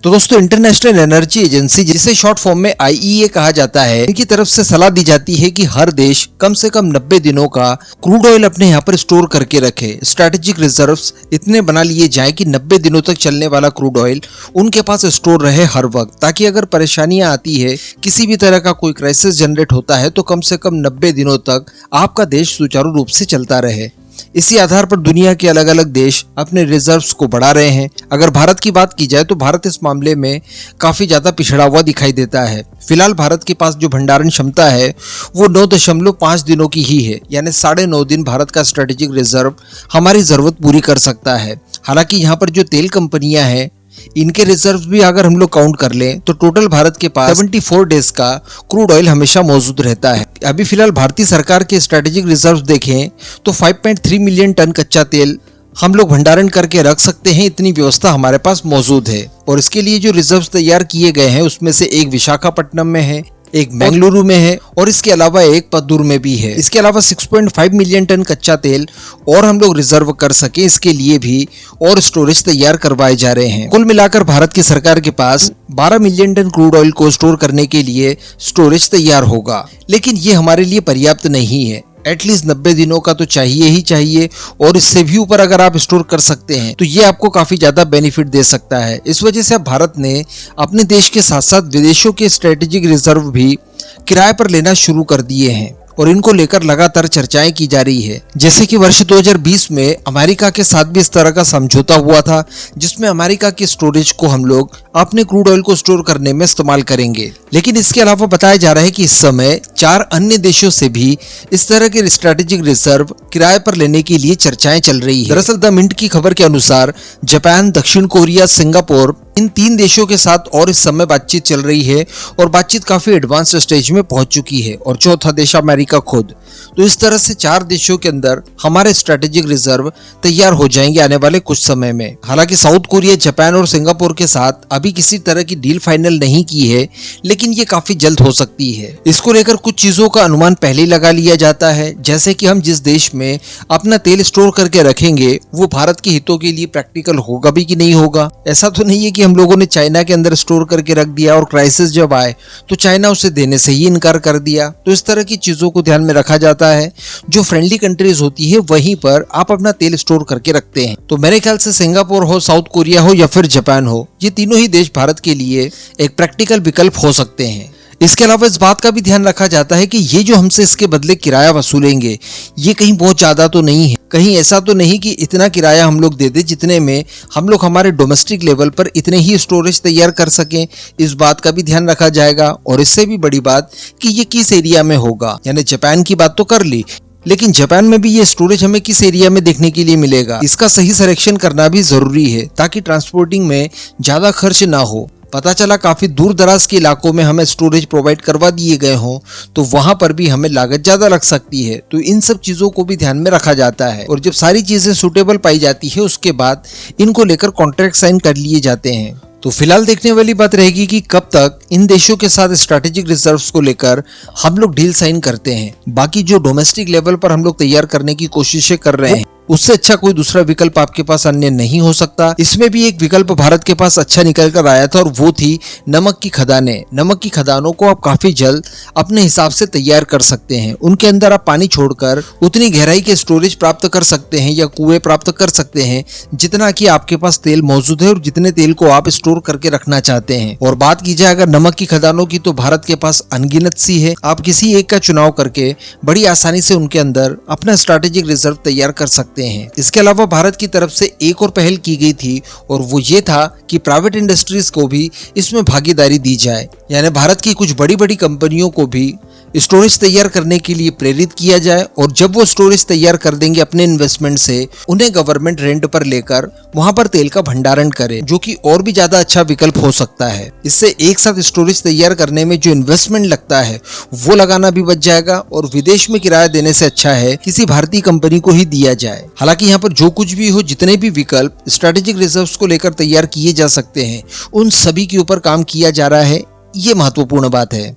तो दोस्तों, international energy agency, जिसे शॉर्ट फॉर्म में IEA कहा जाता है, इनकी तरफ से सलाह दी जाती है कि हर देश कम से कम 90 दिनों का क्रूड ऑयल अपने यहाँ पर स्टोर करके रखे। स्ट्रैटेजिक रिजर्व्स इतने बना लिए जाएं कि 90 दिनों तक चलने वाला क्रूड ऑयल उनके पास स्टोर रहे हर वक्त, ताकि अगर परेशानियां आती है, किसी भी तरह का कोई क्राइसिस जनरेट होता है, तो कम से कम 90 दिनों तक आपका देश सुचारू रूप से चलता रहे। इसी आधार पर दुनिया के अलग अलग देश अपने रिजर्व्स को बढ़ा रहे हैं। अगर भारत की बात की जाए तो भारत इस मामले में काफी ज्यादा पिछड़ा हुआ दिखाई देता है। फिलहाल भारत के पास जो भंडारण क्षमता है वो 9.5 दिनों की ही है, यानी 9.5 दिन भारत का स्ट्रेटेजिक रिजर्व हमारी जरूरत पूरी कर सकता है। हालांकि यहाँ पर जो तेल कंपनियां हैं, इनके रिजर्व भी अगर हम लोग काउंट कर लें तो टोटल भारत के पास 74 डेज का क्रूड ऑयल हमेशा मौजूद रहता है। अभी फिलहाल भारतीय सरकार के स्ट्रेटेजिक रिजर्व देखें तो 5.3 मिलियन टन कच्चा तेल हम लोग भंडारण करके रख सकते हैं, इतनी व्यवस्था हमारे पास मौजूद है। और इसके लिए जो रिजर्व तैयार किए गए हैं उसमें से एक विशाखापट्टनम में है, एक बेंगलुरु में है और इसके अलावा एक पद्दूर में भी है। इसके अलावा 6.5 मिलियन टन कच्चा तेल और हम लोग रिजर्व कर सके, इसके लिए भी और स्टोरेज तैयार करवाए जा रहे हैं। कुल मिलाकर भारत की सरकार के पास 12 मिलियन टन क्रूड ऑयल को स्टोर करने के लिए स्टोरेज तैयार होगा, लेकिन ये हमारे लिए पर्याप्त नहीं है। एटलीस्ट 90 दिनों का तो चाहिए ही चाहिए, और इससे भी ऊपर अगर आप स्टोर कर सकते हैं तो ये आपको काफी ज्यादा बेनिफिट दे सकता है। इस वजह से अब भारत ने अपने देश के साथ साथ विदेशों के स्ट्रेटेजिक रिजर्व भी किराए पर लेना शुरू कर दिए हैं और इनको लेकर लगातार चर्चाएं की जा रही है। जैसे कि वर्ष 2020 में अमेरिका के साथ भी इस तरह का समझौता हुआ था, जिसमें अमेरिका के स्टोरेज को हम लोग अपने क्रूड ऑयल को स्टोर करने में इस्तेमाल करेंगे। लेकिन इसके अलावा बताया जा रहा है कि इस समय 4 अन्य देशों से भी इस तरह के स्ट्रेटेजिक रिजर्व किराए पर लेने के लिए चर्चाएं चल रही है। दरअसल द मिंट की खबर के अनुसार जापान, दक्षिण कोरिया, सिंगापुर, इन 3 देशों के साथ और इस समय बातचीत चल रही है और बातचीत काफी एडवांस स्टेज में पहुंच चुकी है, और चौथा देश अमेरिका खुद। तो इस तरह से 4 देशों के अंदर हमारे स्ट्रेटेजिक रिजर्व तैयार हो जाएंगे आने वाले कुछ समय में। हालांकि साउथ कोरिया, जापान और सिंगापुर के साथ अभी किसी तरह की डील फाइनल नहीं की है, लेकिन ये काफी जल्द हो सकती है। इसको लेकर कुछ चीजों का अनुमान पहले ही लगा लिया जाता है, जैसे कि हम जिस देश में अपना तेल स्टोर करके रखेंगे वो भारत के हितों के लिए प्रैक्टिकल होगा भी कि नहीं होगा। ऐसा तो नहीं है कि हम लोगों ने चाइना के अंदर स्टोर करके रख दिया और क्राइसिस जब आए तो चाइना उसे देने से ही इनकार कर दिया। तो इस तरह की चीजों को ध्यान में रखा जाता है। जो फ्रेंडली कंट्रीज होती है वहीं पर आप अपना तेल स्टोर करके रखते हैं। तो मेरे ख्याल से सिंगापुर हो, साउथ कोरिया हो या फिर जापान हो, ये तीनों ही देश भारत के लिए एक प्रैक्टिकल विकल्प हो सकते हैं। इसके अलावा इस बात का भी ध्यान रखा जाता है कि ये जो हमसे इसके बदले किराया वसूलेंगे ये कहीं बहुत ज्यादा तो नहीं है। कहीं ऐसा तो नहीं कि इतना किराया हम लोग दे दे जितने में हम लोग हमारे डोमेस्टिक लेवल पर इतने ही स्टोरेज तैयार कर सकें। इस बात का भी ध्यान रखा जाएगा। और इससे भी बड़ी बात कि ये किस एरिया में होगा। यानी जापान की बात तो कर ली, लेकिन जापान में भी ये स्टोरेज हमें किस एरिया में देखने के लिए मिलेगा, इसका सही सिलेक्शन करना भी जरूरी है, ताकि ट्रांसपोर्टिंग में ज्यादा खर्च ना हो। पता चला काफी दूर दराज के इलाकों में हमें स्टोरेज प्रोवाइड करवा दिए गए हों तो वहां पर भी हमें लागत ज्यादा लग सकती है। तो इन सब चीजों को भी ध्यान में रखा जाता है, और जब सारी चीजें सुटेबल पाई जाती है उसके बाद इनको लेकर कॉन्ट्रैक्ट साइन कर लिए जाते हैं। तो फिलहाल देखने वाली बात रहेगी कि कब तक इन देशों के साथ स्ट्रैटेजिक रिजर्व्स को लेकर हम लोग डील साइन करते हैं। बाकी जो डोमेस्टिक लेवल पर हम लोग तैयार करने की कोशिशें कर रहे हैं उससे अच्छा कोई दूसरा विकल्प आपके पास अन्य नहीं हो सकता। इसमें भी एक विकल्प भारत के पास अच्छा निकल कर आया था और वो थी नमक की खदानें। नमक की खदानों को आप काफी जल्द अपने हिसाब से तैयार कर सकते हैं। उनके अंदर आप पानी छोड़कर उतनी गहराई के स्टोरेज प्राप्त कर सकते हैं या कुएं प्राप्त कर सकते हैं जितना कि आपके पास तेल मौजूद है और जितने तेल को आप स्टोर करके रखना चाहते हैं। और बात की जाए अगर नमक की खदानों की तो भारत के पास अनगिनत सी है। आप किसी एक का चुनाव करके बड़ी आसानी से उनके अंदर अपना स्ट्रैटेजिक रिजर्व तैयार कर सकते हैं। इसके अलावा भारत की तरफ से एक और पहल की गई थी और वो ये था कि प्राइवेट इंडस्ट्रीज को भी इसमें भागीदारी दी जाए। यानी भारत की कुछ बड़ी बड़ी कंपनियों को भी स्टोरेज तैयार करने के लिए प्रेरित किया जाए, और जब वो स्टोरेज तैयार कर देंगे अपने इन्वेस्टमेंट से उन्हें गवर्नमेंट रेंट पर लेकर वहां पर तेल का भंडारण करे, जो कि और भी ज्यादा अच्छा विकल्प हो सकता है। इससे एक साथ स्टोरेज तैयार करने में जो इन्वेस्टमेंट लगता है वो लगाना भी बच जाएगा, और विदेश में किराया देने से अच्छा है किसी भारतीय कंपनी को ही दिया जाए। हालांकि यहाँ पर जो कुछ भी हो, जितने भी विकल्प स्ट्रैटेजिक रिजर्व्स को लेकर तैयार किए जा सकते हैं उन सभी के ऊपर काम किया जा रहा है, ये महत्वपूर्ण बात है।